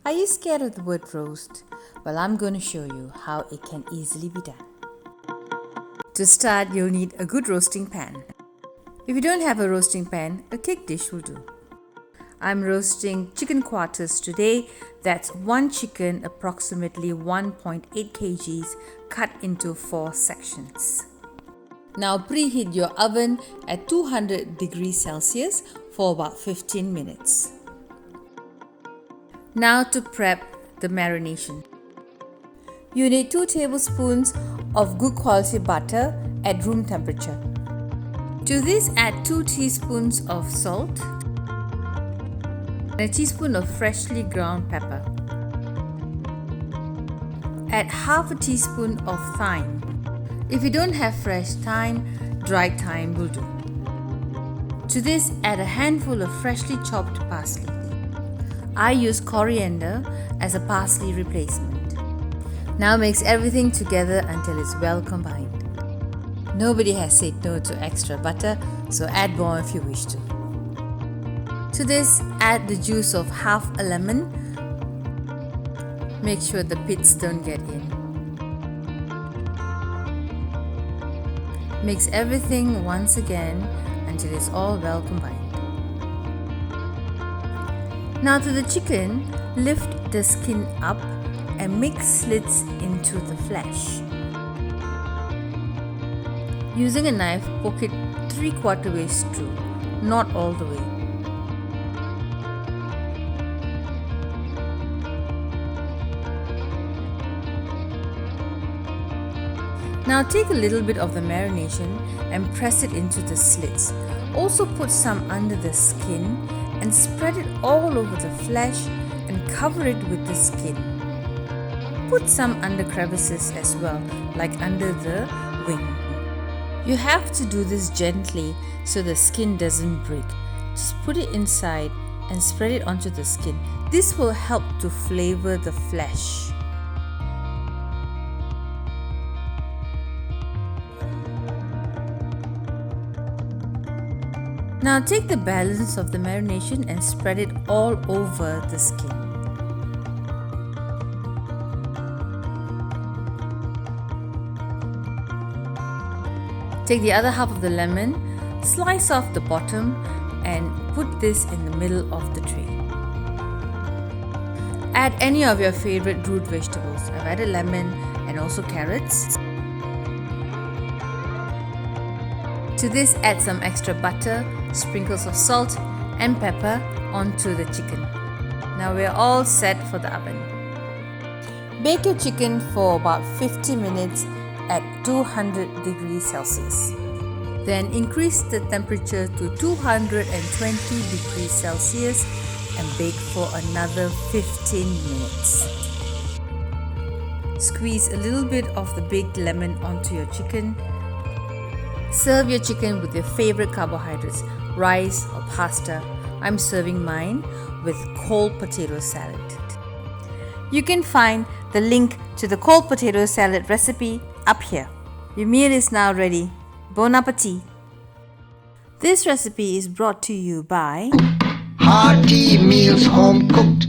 Are you scared of the word roast? Well, I'm going to show you how it can easily be done. To start, you'll need a good roasting pan. If you don't have a roasting pan, a cake dish will do. I'm roasting chicken quarters today. That's one chicken, approximately 1.8 kgs, cut into 4 sections. Now preheat your oven at 200 degrees Celsius for about 15 minutes. Now to prep the marination. You need 2 tablespoons of good quality butter at room temperature. To this, add 2 teaspoons of salt and a teaspoon of freshly ground pepper. Add half a teaspoon of thyme. If you don't have fresh thyme, dried thyme will do. To this, add a handful of freshly chopped parsley. I use coriander as a parsley replacement. Now mix everything together until it's well combined. Nobody has said no to extra butter, so add more if you wish to. To this, add the juice of half a lemon. Make sure the pits don't get in. Mix everything once again until it's all well combined. Now to the chicken, lift the skin up and make slits into the flesh. Using a knife, poke it 3/4 ways through, not all the way. Now take a little bit of the marination and press it into the slits. Also put some under the skin and spread it all over the flesh and cover it with the skin. Put some under crevices as well, like under the wing. You have to do this gently so the skin doesn't break. Just put it inside and spread it onto the skin. This will help to flavor the flesh. Now take the balance of the marination and spread it all over the skin. Take the other half of the lemon, slice off the bottom and put this in the middle of the tray. Add any of your favorite root vegetables. I've added lemon and also carrots. To this, add some extra butter, sprinkles of salt and pepper onto the chicken. Now we're all set for the oven. Bake your chicken for about 50 minutes at 200 degrees Celsius. Then increase the temperature to 220 degrees Celsius and bake for another 15 minutes. Squeeze a little bit of the baked lemon onto your chicken. Serve your chicken with your favorite carbohydrates, rice or pasta. I'm serving mine with cold potato salad. You can find the link to the cold potato salad recipe up here. Your meal is now ready. Bon appetit! This recipe is brought to you by Hearty Meals Home Cooked.